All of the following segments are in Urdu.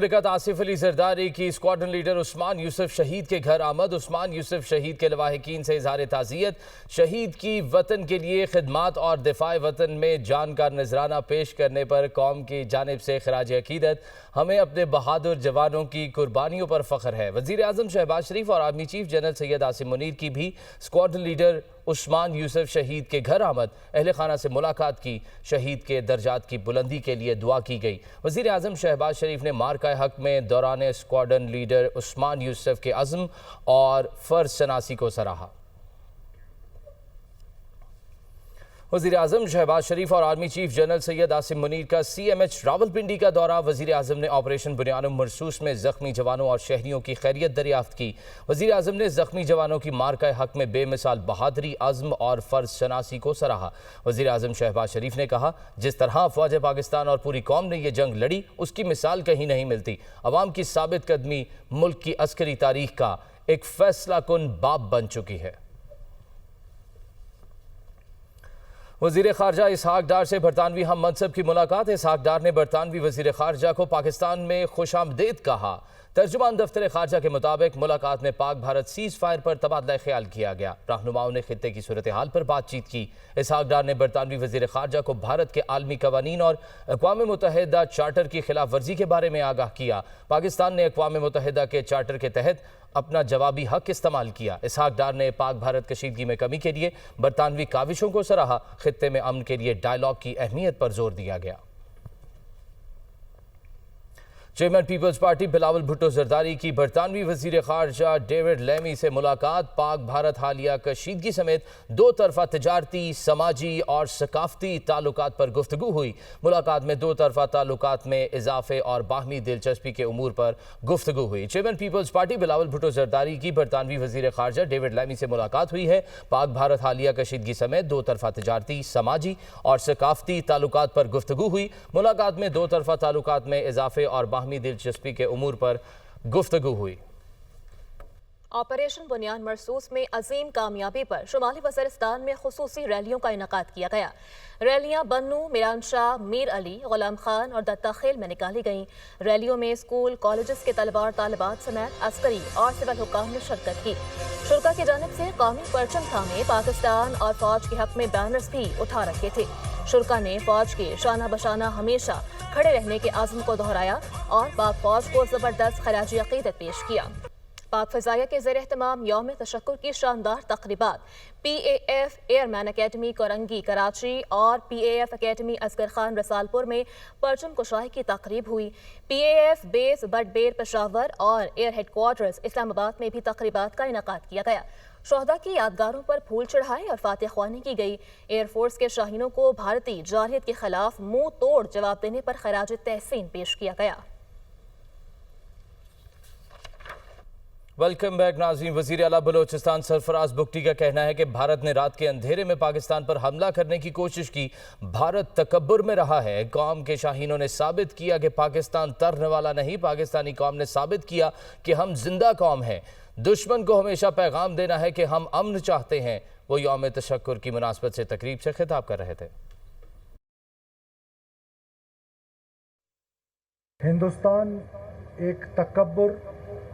مملکت آصف علی زرداری کی اسکواڈرن لیڈر عثمان یوسف شہید کے گھر آمد۔ عثمان یوسف شہید کے لواحقین سے اظہار تعزیت۔ شہید کی وطن کے لیے خدمات اور دفاع وطن میں جان کا نذرانہ پیش کرنے پر قوم کی جانب سے خراج عقیدت۔ ہمیں اپنے بہادر جوانوں کی قربانیوں پر فخر ہے۔ وزیر اعظم شہباز شریف اور army chief general Syed Asim Munir کی بھی اسکواڈرن لیڈر عثمان یوسف شہید کے گھر آمد۔ اہل خانہ سے ملاقات کی۔ شہید کے درجات کی بلندی کے لیے دعا کی گئی۔ وزیر اعظم شہباز شریف نے مارکہ حق میں دوران اسکواڈرن لیڈر عثمان یوسف کے عزم اور فرض شناسی کو سراہا۔ وزیر اعظم شہباز شریف اور army chief general Syed Asim Munir کا CMH راولپنڈی کا دورہ۔ وزیر اعظم نے آپریشن بنیان مرصوص میں زخمی جوانوں اور شہریوں کی خیریت دریافت کی۔ وزیر اعظم نے زخمی جوانوں کی مارکہ حق میں بے مثال بہادری، عزم اور فرض شناسی کو سراہا۔ وزیر اعظم شہباز شریف نے کہا، جس طرح افواج پاکستان اور پوری قوم نے یہ جنگ لڑی، اس کی مثال کہیں نہیں ملتی۔ عوام کی ثابت قدمی ملک کی عسکری تاریخ کا ایک فیصلہ کن باب بن چکی ہے۔ وزیر خارجہ اسحاق ڈار سے برطانوی ہم منصب کی ملاقات۔ اسحاق ڈار نے برطانوی وزیر خارجہ کو پاکستان میں خوش آمدید کہا۔ ترجمان دفتر خارجہ کے مطابق ملاقات میں پاک بھارت سیز فائر پر تبادلہ خیال کیا گیا۔ رہنماؤں نے خطے کی صورتحال پر بات چیت کی۔ اسحاق ڈار نے برطانوی وزیر خارجہ کو بھارت کے عالمی قوانین اور اقوام متحدہ چارٹر کی خلاف ورزی کے بارے میں آگاہ کیا۔ پاکستان نے اقوام متحدہ کے چارٹر کے تحت اپنا جوابی حق استعمال کیا۔ اسحاق ڈار نے پاک بھارت کشیدگی میں کمی کے لیے برطانوی کاوشوں کو سراہا۔ خطے میں امن کے لیے ڈائیلاگ کی اہمیت پر زور دیا گیا۔ چیئرمین پیپلز پارٹی بلاول بھٹو زرداری کی برطانوی وزیر خارجہ ڈیوڈ لیمی سے ملاقات۔ پاک بھارت حالیہ کشیدگی سمیت دو طرفہ تجارتی، سماجی اور ثقافتی تعلقات پر گفتگو ہوئی۔ ملاقات میں دو طرفہ تعلقات میں اضافے اور باہمی دلچسپی کے امور پر گفتگو ہوئی۔ چیئرمین پیپلز پارٹی بلاول بھٹو زرداری کی برطانوی وزیر خارجہ ڈیوڈ لیمی سے ملاقات ہوئی ہے۔ پاک بھارت حالیہ کشیدگی سمیت دو طرفہ تجارتی، سماجی اور ثقافتی تعلقات پر گفتگو ہوئی۔ ملاقات میں دو طرفہ تعلقات میں اضافے اور باہمی دلچسپی کے امور پر گفتگو ہوئی۔ آپریشن بنیان مرصوص میں عظیم کامیابی پر شمالی وزیرستان میں خصوصی ریلیوں کا انعقاد کیا گیا۔ ریلیاں بنو، میران شاہ، میر علی، غلام خان اور دتا خیل میں نکالی گئیں۔ ریلیوں میں اسکول، کالجز کے طلباء اور طالبات سمیت عسکری اور سول حکام نے شرکت کی۔ شرکا کی جانب سے قومی پرچم تھامے پاکستان اور فوج کے حق میں بینرز بھی اٹھا رکھے تھے۔ شرکا نے فوج کے شانہ بشانہ ہمیشہ کھڑے رہنے کے عزم کو دہرایا اور پاک فوج کو زبردست خراج عقیدت پیش کیا۔ پاک فضائیہ کے زیر اہتمام یوم تشکر کی شاندار تقریبات PAF ایئر مین اکیڈمی کورنگی کراچی اور PAF اکیڈمی اصغر خان رسالپور میں پرچم کشائی کی تقریب ہوئی۔ PAF بیس بٹ بیر پشاور اور ایئر ہیڈ کوارٹرز اسلام آباد میں بھی تقریبات کا انعقاد کیا گیا۔ شہداء کی یادگاروں پر پھول چڑھائے اور فاتح خوانی کی گئی۔ ایئر فورس کے شاہینوں کو بھارتی جارحیت کے خلاف منہ توڑ جواب دینے پر خراج تحسین پیش کیا گیا۔ ویلکم بیک ناظرین۔ وزیر اعلیٰ بلوچستان سرفراز بگٹی کا کہنا ہے کہ بھارت نے رات کے اندھیرے میں پاکستان پر حملہ کرنے کی کوشش کی۔ بھارت تکبر میں رہا ہے۔ قوم کے شاہینوں نے ثابت کیا کہ پاکستان ترنے والا نہیں۔ پاکستانی قوم نے ثابت کیا کہ ہم زندہ قوم ہیں۔ دشمن کو ہمیشہ پیغام دینا ہے کہ ہم امن چاہتے ہیں۔ وہ یوم تشکر کی مناسبت سے تقریب سے خطاب کر رہے تھے۔ ہندوستان ایک تکبر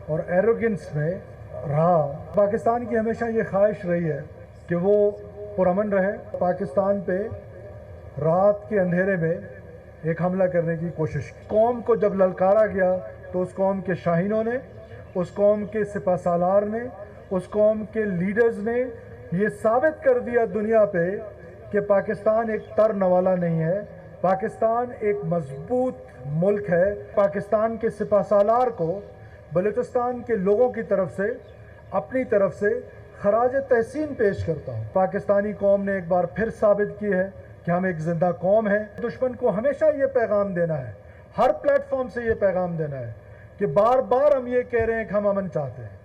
اور ایروگنس میں رہا۔ پاکستان کی ہمیشہ یہ خواہش رہی ہے کہ وہ پرامن رہے۔ پاکستان پہ رات کے اندھیرے میں ایک حملہ کرنے کی کوشش کی۔ قوم کو جب للکارا گیا تو اس قوم کے شاہینوں نے، اس قوم کے سپہ سالار نے، اس قوم کے لیڈرز نے یہ ثابت کر دیا دنیا پہ کہ پاکستان ایک ترنے والا نہیں ہے۔ پاکستان ایک مضبوط ملک ہے۔ پاکستان کے سپہ سالار کو بلوچستان کے لوگوں کی طرف سے اپنی طرف سے خراج تحسین پیش کرتا ہوں۔ پاکستانی قوم نے ایک بار پھر ثابت کی ہے کہ ہم ایک زندہ قوم ہیں۔ دشمن کو ہمیشہ یہ پیغام دینا ہے، ہر پلیٹ فارم سے یہ پیغام دینا ہے کہ بار بار ہم یہ کہہ رہے ہیں کہ ہم امن چاہتے ہیں۔